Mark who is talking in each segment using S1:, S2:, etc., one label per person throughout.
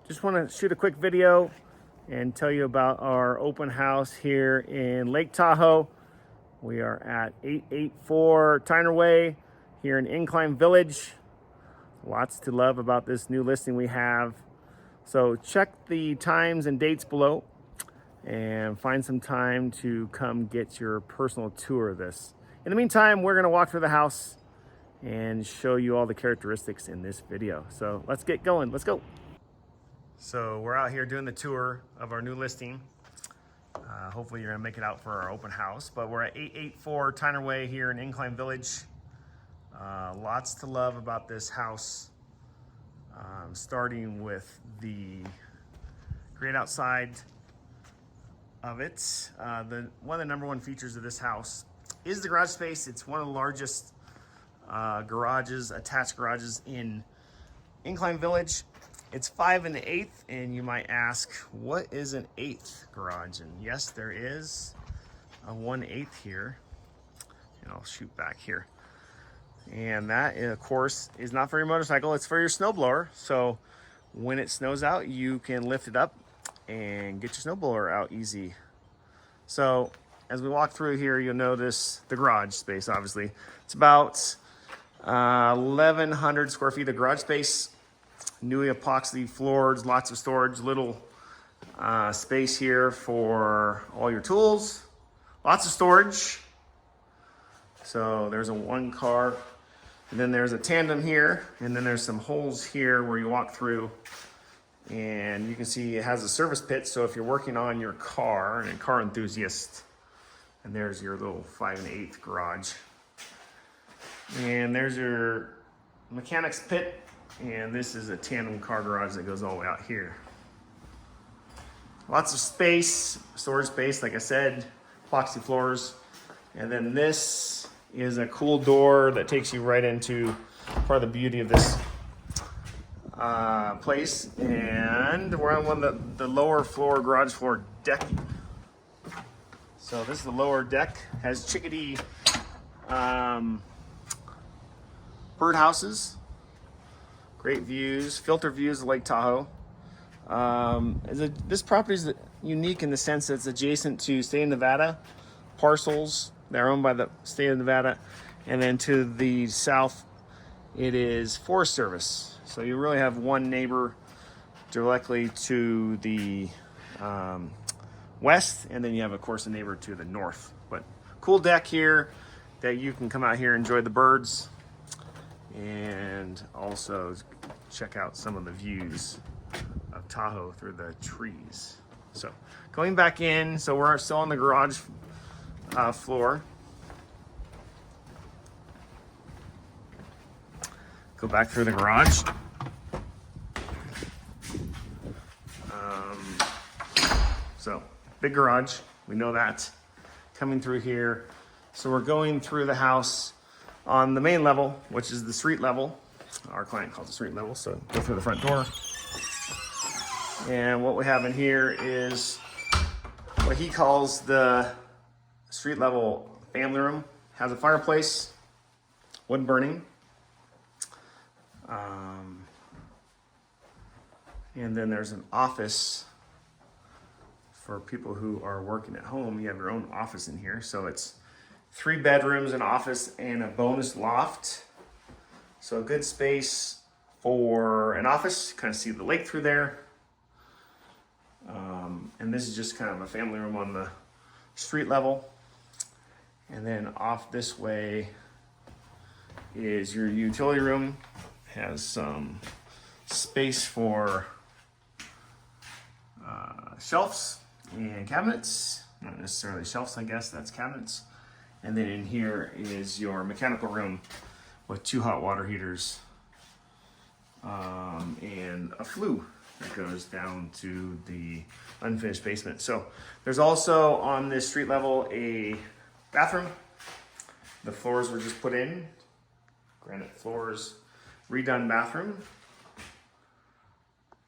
S1: Just want to shoot a quick video and tell you about our open house here in Lake Tahoe. We are at 884 Tyner Way here in Incline Village. Lots to love about this new listing we have. So check the times and dates below and find some time to come get your personal tour of this. In the meantime, we're going to walk through the house and show you all the characteristics in this video. So let's get going. Let's go. So we're out here doing the tour of our new listing. Hopefully you're gonna make it out for our open house, but we're at 884 Tyner Way here in Incline Village. Lots to love about this house. Starting with the great outside of it. One of the number one features of this house is the garage space. It's one of the largest attached garages in Incline Village. It's 5 1/8, and you might ask, what is an 1/8 garage? And yes, there is a 1/8 here. And I'll shoot back here. And that, of course, is not for your motorcycle, it's for your snowblower. So when it snows out, you can lift it up and get your snowblower out easy. So as we walk through here, you'll notice the garage space, obviously. It's about 1,100 square feet of garage space. New epoxy floors, lots of storage, little space here for all your tools. Lots of storage. So there's a one car, and then there's a tandem here, and then there's some holes here where you walk through, and you can see it has a service pit. So if you're working on your car and a car enthusiast, and there's your little 5 1/8 garage. And there's your mechanic's pit. And this is a tandem car garage that goes all the way out here. Lots of space, storage space, like I said, epoxy floors. And then this is a cool door that takes you right into part of the beauty of this place. And we're on one of the lower floor, garage floor deck. So this is the lower deck, has chickadee birdhouses. Great views, filter views of Lake Tahoe. This property is unique in the sense that it's adjacent to state of Nevada parcels that are owned by the state of Nevada. And then to the south, it is Forest Service. So you really have one neighbor directly to the west, and then you have, of course, a neighbor to the north. But cool deck here that you can come out here and enjoy the birds, and also check out some of the views of Tahoe through the trees. So going back in, so we're still on the garage floor. Go back through the garage. So big garage, we know that. Coming through here, so we're going through the house on the main level, which is the street level. Our client calls it street level, so go through the front door. And what we have in here is what he calls the street level family room. Has a fireplace, wood burning. And then there's an office for people who are working at home. You have your own office in here. So it's 3 bedrooms, an office, and a bonus loft. So a good space for an office. Kind of see the lake through there. And this is just kind of a family room on the street level. And then off this way is your utility room. Has some space for shelves and cabinets. Not necessarily shelves, I guess, that's cabinets. And then in here is your mechanical room with 2 hot water heaters and a flue that goes down to the unfinished basement. So there's also on this street level a bathroom. The floors were just put in, granite floors, redone bathroom.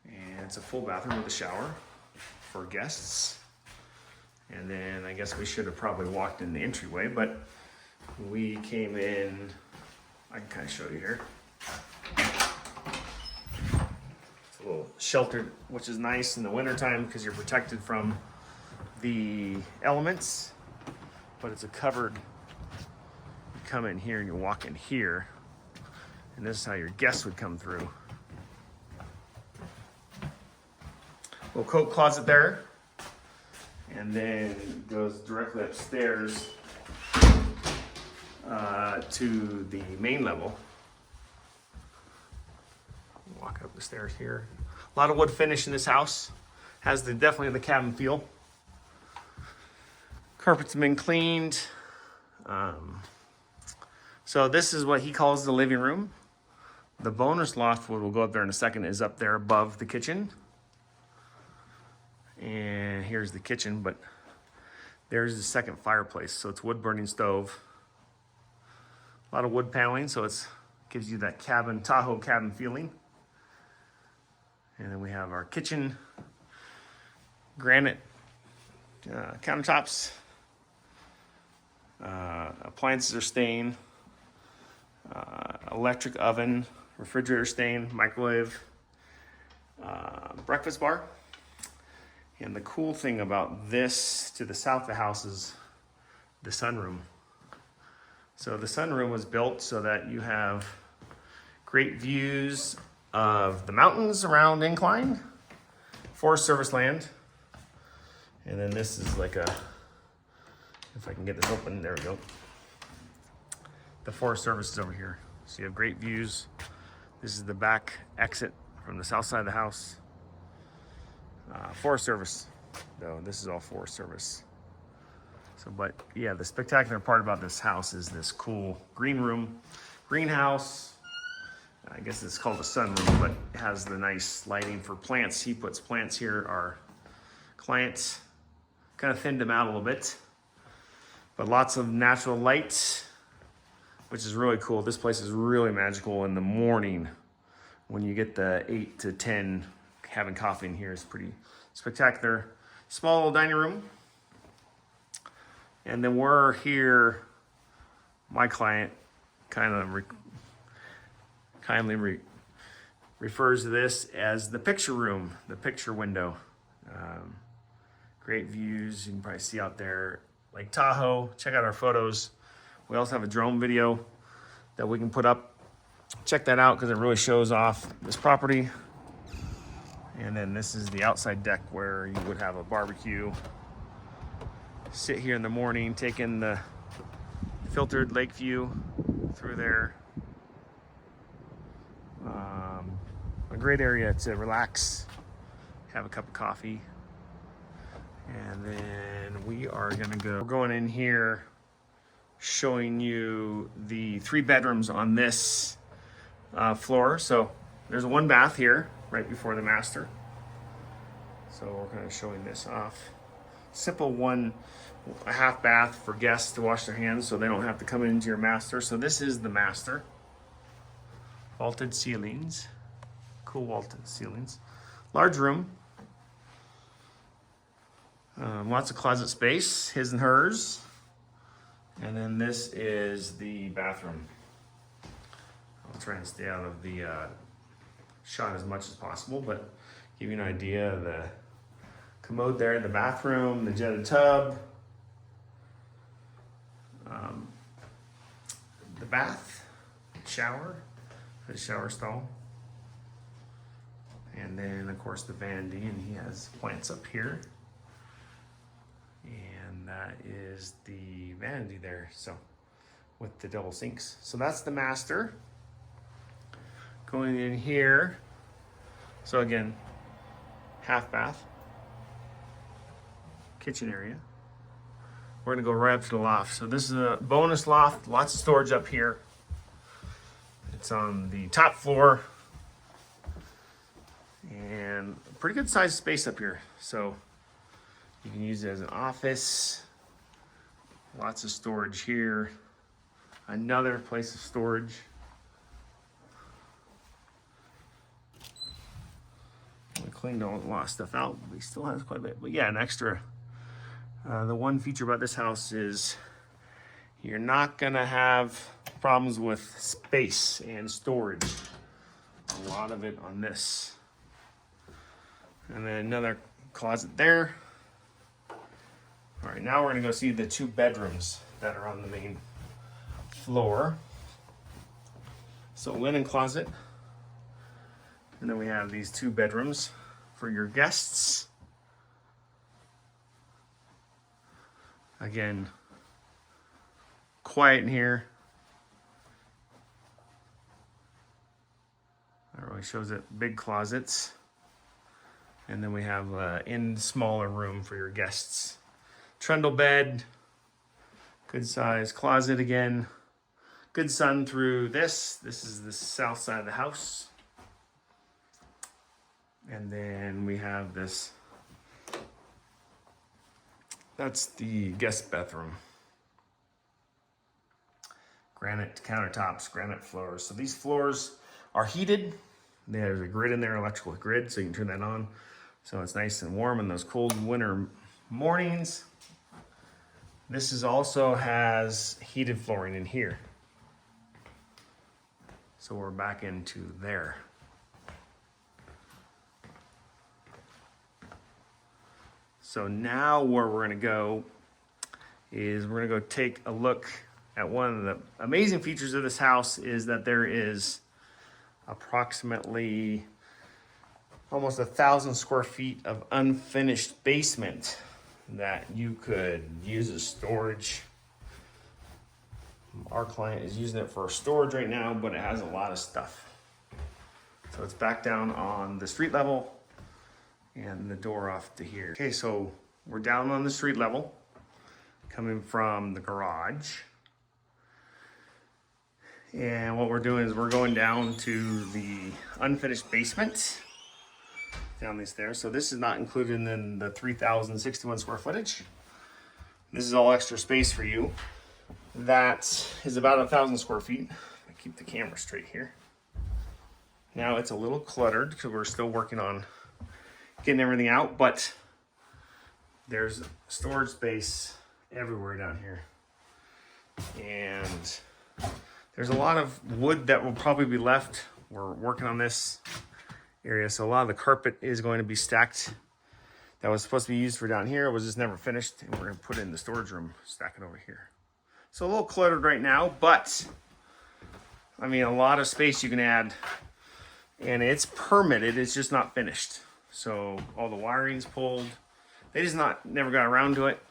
S1: And it's a full bathroom with a shower for guests. And then I guess we should have probably walked in the entryway, but we came in, I can kind of show you here. It's a little sheltered, which is nice in the wintertime because you're protected from the elements. But it's a covered, you come in here and you walk in here, and this is how your guests would come through. Little coat closet there, and then it goes directly upstairs to the main level. Walk up the stairs here. A lot of wood finish in this house. Has definitely the cabin feel. Carpets have been cleaned. So this is what he calls the living room. The bonus loft, we'll go up there in a second, is up there above the kitchen. And here's the kitchen, but there's the second fireplace. So it's wood burning stove. A lot of wood paneling, so it gives you that cabin, Tahoe cabin feeling. And then we have our kitchen, granite countertops. Appliances are staying. Electric oven, refrigerator stain, microwave, breakfast bar. And the cool thing about this to the south of the house is the sunroom. So the sunroom was built so that you have great views of the mountains around Incline, Forest Service land. And then this is like a, if I can get this open, there we go. The Forest Service is over here. So you have great views. This is the back exit from the south side of the house. Forest Service, though, this is all Forest Service. So, but yeah, the spectacular part about this house is this cool green room, greenhouse. I guess it's called a sunroom, but it has the nice lighting for plants. He puts plants here. Our clients kind of thinned them out a little bit, but lots of natural light, which is really cool. This place is really magical in the morning when you get the 8 to 10. Having coffee in here is pretty spectacular. Small little dining room. And then we're here, my client kindly refers to this as the picture room, the picture window. Great views, you can probably see out there, Lake Tahoe. Check out our photos. We also have a drone video that we can put up. Check that out because it really shows off this property. And then this is the outside deck where you would have a barbecue. Sit here in the morning, take in the filtered lake view through there. A great area to relax, have a cup of coffee. And then we're going in here, showing you the 3 bedrooms on this floor. So there's a 1 bath here, right before the master. So we're kind of showing this off. Simple a half bath for guests to wash their hands so they don't have to come into your master. So this is the master. Vaulted ceilings, cool vaulted ceilings. Large room. Lots of closet space, his and hers. And then this is the bathroom. I'll try and stay out of the shot as much as possible, but give you an idea of the commode there in the bathroom, the jetted tub, the bath, shower, the shower stall, and then of course the vanity, and he has plants up here, and that is the vanity there, so with the double sinks. So that's the master. Going in here, so again, half bath, kitchen area. We're gonna go right up to the loft. So this is a bonus loft, lots of storage up here. It's on the top floor and pretty good sized space up here. So you can use it as an office, lots of storage here. Another place of storage. We cleaned a lot of stuff out. We still have quite a bit, but yeah, an extra. The one feature about this house is you're not gonna have problems with space and storage. A lot of it on this. And then another closet there. All right, now we're gonna go see the 2 bedrooms that are on the main floor. So linen closet. And then we have these 2 bedrooms for your guests. Again, quiet in here. That really shows it. Big closets. And then we have in smaller room for your guests. Trundle bed. Good size closet again. Good sun through this. This is the south side of the house. And then we have this. That's the guest bathroom. Granite countertops, granite floors. So these floors are heated. There's a grid in there, electrical grid, so you can turn that on. So it's nice and warm in those cold winter mornings. This is also has heated flooring in here. So we're back into there. So now where we're gonna go is we're gonna go take a look at one of the amazing features of this house is that there is approximately almost 1,000 square feet of unfinished basement that you could use as storage. Our client is using it for storage right now, but it has a lot of stuff. So it's back down on the street level and the door off to here. Okay, so we're down on the street level, coming from the garage. And what we're doing is we're going down to the unfinished basement, down these stairs. So this is not included in the 3,061 square footage. This is all extra space for you. That is about 1,000 square feet. I keep the camera straight here. Now it's a little cluttered because we're still working on getting everything out, but there's storage space everywhere down here. And there's a lot of wood that will probably be left. We're working on this area, so a lot of the carpet is going to be stacked. That was supposed to be used for down here. It was just never finished, and we're gonna put it in the storage room, stack it over here. So a little cluttered right now, but I mean, a lot of space you can add, and it's permitted, it's just not finished. So all the wiring's pulled. They just never got around to it.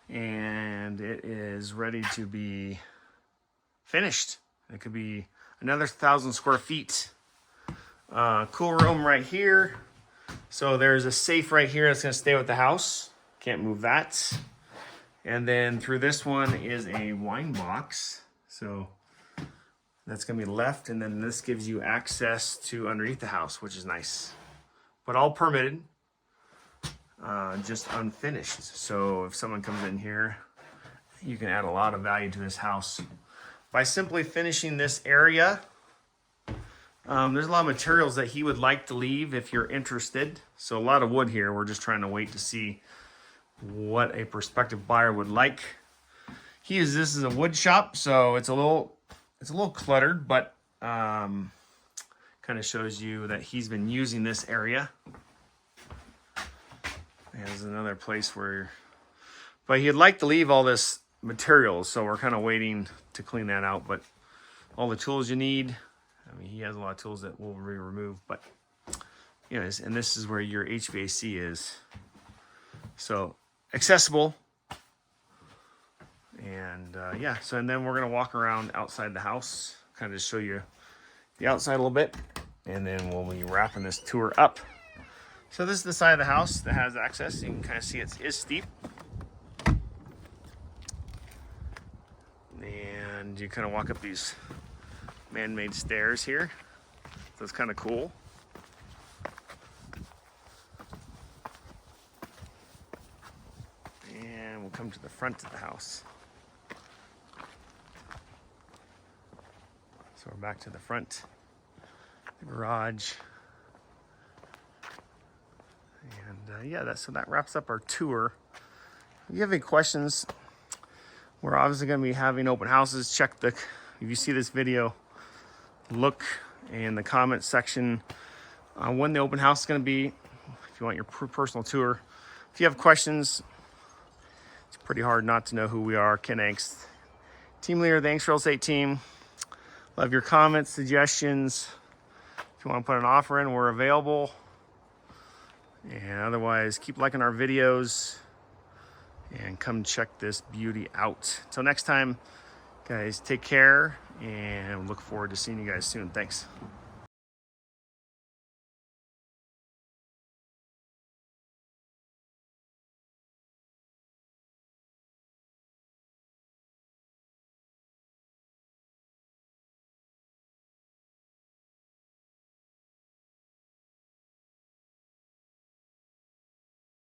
S1: And it is ready to be finished. It could be another 1,000 square feet. Cool room right here. So there's a safe right here that's gonna stay with the house. Can't move that. And then through this one is a wine box. So that's gonna be left. And then this gives you access to underneath the house, which is nice. But all permitted, just unfinished. So if someone comes in here, you can add a lot of value to this house by simply finishing this area. There's a lot of materials that he would like to leave if you're interested. So a lot of wood here. We're just trying to wait to see what a prospective buyer would like. He uses this as a wood shop, so it's a little cluttered, but kind of shows you that he's been using this area. There's another place where, but he'd like to leave all this materials, so we're kind of waiting to clean that out. But all the tools you need, I mean, he has a lot of tools that will be removed, but anyways, and this is where your HVAC is. So accessible. And yeah, so and then we're gonna walk around outside the house, kind of just show you the outside a little bit, and then we'll be wrapping this tour up. So this is the side of the house that has access. You can kind of see it is steep. And you kind of walk up these man-made stairs here. So it's kind of cool. And we'll come to the front of the house. So we're back to the front, the garage. And yeah, so that wraps up our tour. If you have any questions, we're obviously going to be having open houses. If you see this video, look in the comment section on when the open house is going to be. you want your personal tour. If you have questions, it's pretty hard not to know who we are. Ken Angst, team leader of the Angst Real Estate team. Love your comments, suggestions. If you want to put an offer in, we're available. And otherwise, keep liking our videos and come check this beauty out. Until next time, guys, take care and look forward to seeing you guys soon. Thanks.